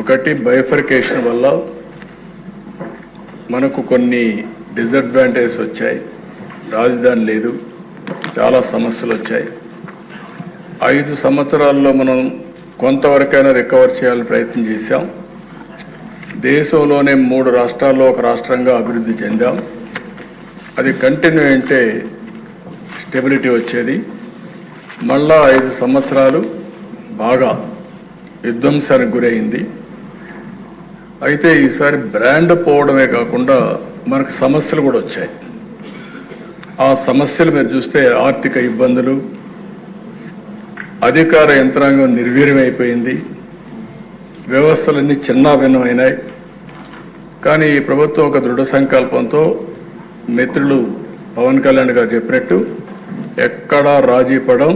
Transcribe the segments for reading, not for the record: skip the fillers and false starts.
ఒకటి బైఫర్కేషన్ వల్ల మనకు కొన్ని డిసడ్వాంటేజెస్ వచ్చాయి. రాజధాని లేదు, చాలా సమస్యలు వచ్చాయి. 5 సంవత్సరాల్లో మనం కొంతవరకైనా రికవర్ చేయాలని ప్రయత్నం చేశాం. దేశంలోనే 3 రాష్ట్రాల్లో ఒక రాష్ట్రంగా అభివృద్ధి చెందాం. అది కంటిన్యూ అంటే స్టెబిలిటీ వచ్చేది. మళ్ళా 5 సంవత్సరాలు బాగా విధ్వంసానికి గురైంది. అయితే ఈసారి బ్రాండ్ పోవడమే కాకుండా మనకు సమస్యలు కూడా వచ్చాయి. ఆ సమస్యలు మీరు చూస్తే ఆర్థిక ఇబ్బందులు, అధికార యంత్రాంగం నిర్వీర్యమైపోయింది, వ్యవస్థలన్నీ చిన్నాభిన్నమైనాయి. కానీ ఈ ప్రభుత్వం ఒక దృఢ సంకల్పంతో మిత్రులు పవన్ కళ్యాణ్ గారు చెప్పినట్టు ఎక్కడా రాజీ పడం,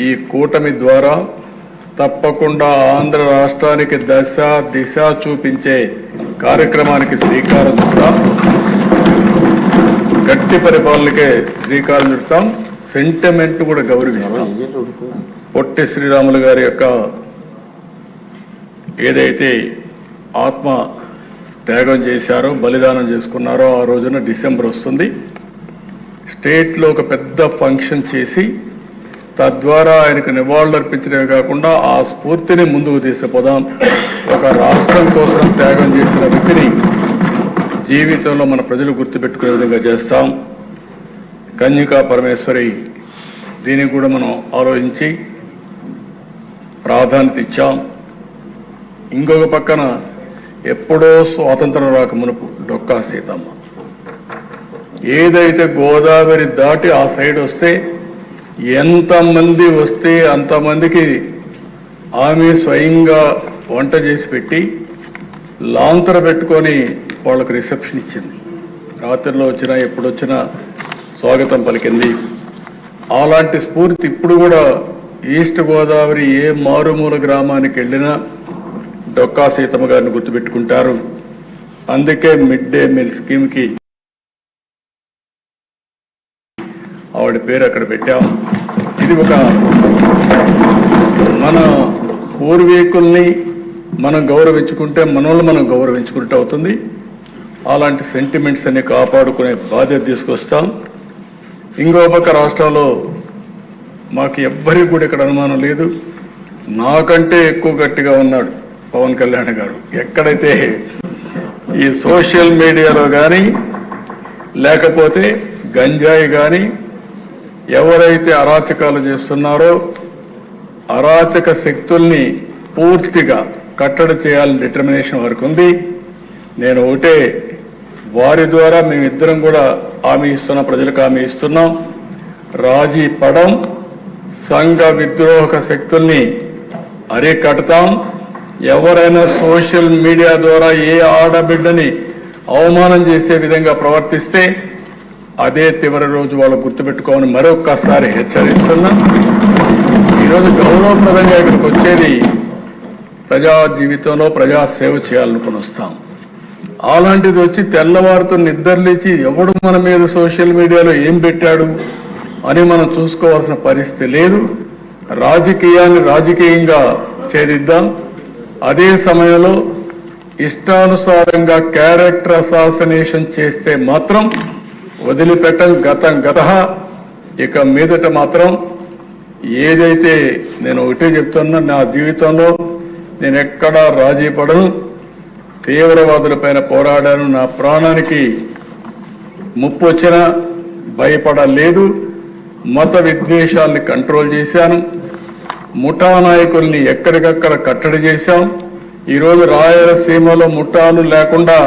ఈ కూటమి ద్వారా తప్పకుండా ఆంధ్ర రాష్ట్రానికి దశ దిశ చూపించే కార్యక్రమానికి శ్రీకారం చుడతాం. గట్టి పరిపాలనకే శ్రీకారం చుడతాం. సెంటిమెంట్ కూడా గౌరవిస్తాం. పొట్టి శ్రీరాములు గారి యొక్క ఏదైతే ఆత్మ త్యాగం చేశారో, బలిదానం చేసుకున్నారో, ఆ రోజున డిసెంబర్ వస్తుంది. స్టేట్లో ఒక పెద్ద ఫంక్షన్ చేసి తద్వారా ఆయనకు నివాళులు అర్పించడమే కాకుండా ఆ స్ఫూర్తిని ముందుకు తీసుకుపోదాం. ఒక రాష్ట్రం కోసం త్యాగం చేసిన వ్యక్తిని జీవితంలో మన ప్రజలు గుర్తుపెట్టుకునే విధంగా చేస్తాం. కన్యకా పరమేశ్వరి దీనికి కూడా మనం ఆలోచించి ప్రాధాన్యత ఇచ్చాం. ఇంకొక పక్కన ఎప్పుడో స్వాతంత్రం రాక మునుపు డొక్కా సీతమ్మ ఏదైతే గోదావరి దాటి ఆ సైడ్ వస్తే ఎంతమంది వస్తే అంతమందికి ఆమె స్వయంగా వంట చేసి పెట్టి లాంతర పెట్టుకొని వాళ్ళకు రిసెప్షన్ ఇచ్చింది. రాత్రిలో వచ్చినా ఎప్పుడొచ్చినా స్వాగతం పలికింది. అలాంటి స్ఫూర్తి ఇప్పుడు కూడా ఈస్ట్ గోదావరి ఏ మారుమూల గ్రామానికి వెళ్ళినా డొక్కా సీతమ్మ గారిని గుర్తుపెట్టుకుంటారు. అందుకే మిడ్ డే మీల్ స్కీమ్కి ఆవిడ పేరు అక్కడ పెట్టాం. ఇది ఒక మన పూర్వీకుల్ని మనం గౌరవించుకుంటే మనల్ని మనం గౌరవించుకుంటూ అవుతుంది. అలాంటి సెంటిమెంట్స్ అన్ని కాపాడుకునే బాధ్యత తీసుకొస్తాం. ఇంకో పక్క రాష్ట్రంలో మాకు ఎవ్వరికి కూడా ఇక్కడ అనుమానం లేదు, నాకంటే ఎక్కువ గట్టిగా ఉన్నాడు పవన్ కళ్యాణ్ గారు. ఎక్కడైతే ఈ సోషల్ మీడియాలో కానీ లేకపోతే గంజాయి కానీ ఎవరైతే అరాచకాలు చేస్తున్నారో అరాచక శక్తుల్ని పూర్తిగా కట్టడి చేయాలని డిటర్మినేషన్ వరకు ఉంది. నేను ఒకటే, వారి ద్వారా మేమిద్దరం కూడా హామీ ఇస్తున్నాం, ప్రజలకు హామీ ఇస్తున్నాం. రాజీ పడం, సంఘ విద్రోహక శక్తుల్ని అరికడతాం. ఎవరైనా సోషల్ మీడియా ద్వారా ఏ ఆడబిడ్డని అవమానం చేసే విధంగా ప్రవర్తిస్తే అదే చివరి రోజు వాళ్ళు గుర్తుపెట్టుకోమని మరొక్కసారి హెచ్చరిస్తున్నా. ఈరోజు గౌరవప్రదంగా ఇక్కడికి వచ్చేది ప్రజా జీవితంలో ప్రజా సేవ చేయాలనుకుని వస్తాం. అలాంటిది వచ్చి తెల్లవారితో నిద్రలేచి ఎవడు మన మీద సోషల్ మీడియాలో ఏం పెట్టాడు అని మనం చూసుకోవాల్సిన పరిస్థితి లేదు. రాజకీయాన్ని రాజకీయంగా ఛేదిద్దాం. అదే సమయంలో ఇష్టానుసారంగా క్యారెక్టర్ అసాసినేషన్ చేస్తే మాత్రం వదిలిపెట్టం. గతం గత. ఇక మీదట మాత్రం ఏదైతే నేను ఒకటే చెప్తున్నా, నా జీవితంలో నేను ఎక్కడా రాజీ పడను. తీవ్రవాదులపైన పోరాడాను. నా ప్రాణానికి ముప్పు వచ్చినా భయపడలేదు. మత విద్వేషాల్ని కంట్రోల్ చేశాను. ముఠా నాయకుల్ని ఎక్కడికక్కడ కట్టడి చేశాం. ఈరోజు రాయలసీమలో ముఠాలు లేకుండా